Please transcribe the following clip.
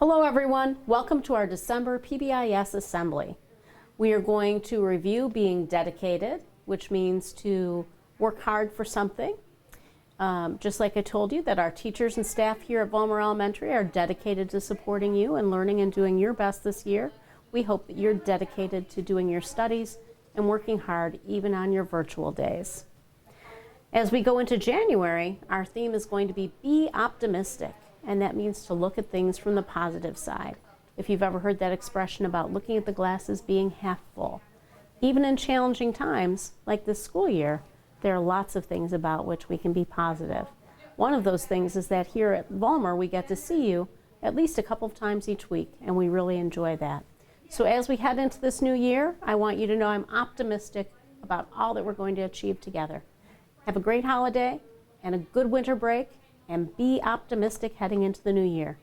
Hello everyone, welcome to our December PBIS Assembly. We are going to review being dedicated, which means to work hard for something. Just like I told you that our teachers and staff here at Vollmer Elementary are dedicated to supporting you and learning and doing your best this year. We hope that you're dedicated to doing your studies and working hard even on your virtual days. As we go into January, our theme is going to be optimistic. And that means to look at things from the positive side. If you've ever heard that expression about looking at the glass as being half full. Even in challenging times, like this school year, there are lots of things about which we can be positive. One of those things is that here at Vollmer, we get to see you at least a couple of times each week, and we really enjoy that. So as we head into this new year, I want you to know I'm optimistic about all that we're going to achieve together. Have a great holiday and a good winter break, and be optimistic heading into the new year.